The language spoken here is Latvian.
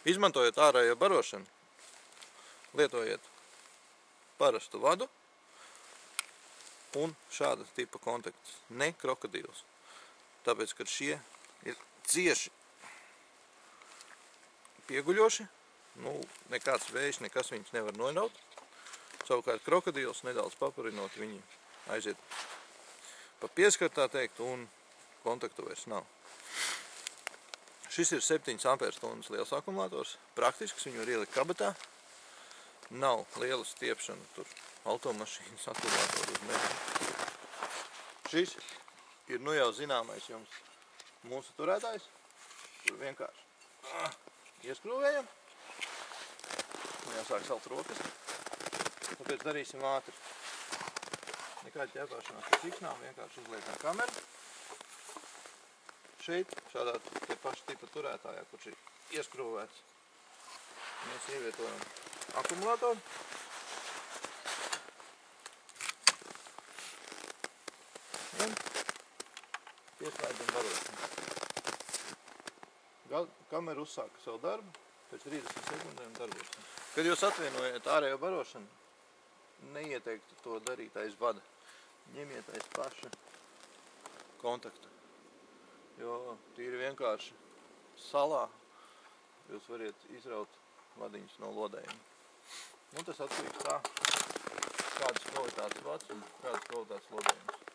Izmantojot ārējo barošanu, lietojiet parastu vadu un šāda tipa kontaktus, ne krokodīlus. Tāpēc, kad šie ir cieši pieguļoši, nekāds vējš, nekas viņus nevar noraut. Savukārt krokodīls nedaudz papurinot, viņi aiziet pa pieskart, tā teikt, un kontaktu vairs nav. Šis ir 7 amperstundas liels akumulators, praktisks, viņu var ielikt kabatā. Nav liela stiepšana, tur automašīnas akumulatoru uz mežu. Šis ir jau zināmais jums mūsu turētājs. Tur vienkārši ieskrūvējam. Jāsāk salt rokas. Tāpēc darīsim ātri. Nekāda ķēpāšanās ar ķiknām, vienkārši uzliekam kameru. Šeit, šādā tie paša tipa turētājā, kurš ir ieskrūvēts, mēs ievietojam akumulatoru. Un pieslēdzam barošanu. Kamera uzsāka savu darbu, pēc 30 sekundēm darbosies. Kad jūs atvienojat ārējo barošanu, neieteiktu to darīt aiz vada. Ņemiet aiz paša kontakta. Jo tīri vienkārši salā jūs variet izraut vadiņus no lodējuma. Un tas atkarīgs tā, kādas kvalitātes vads un kādas kvalitātes lodējums.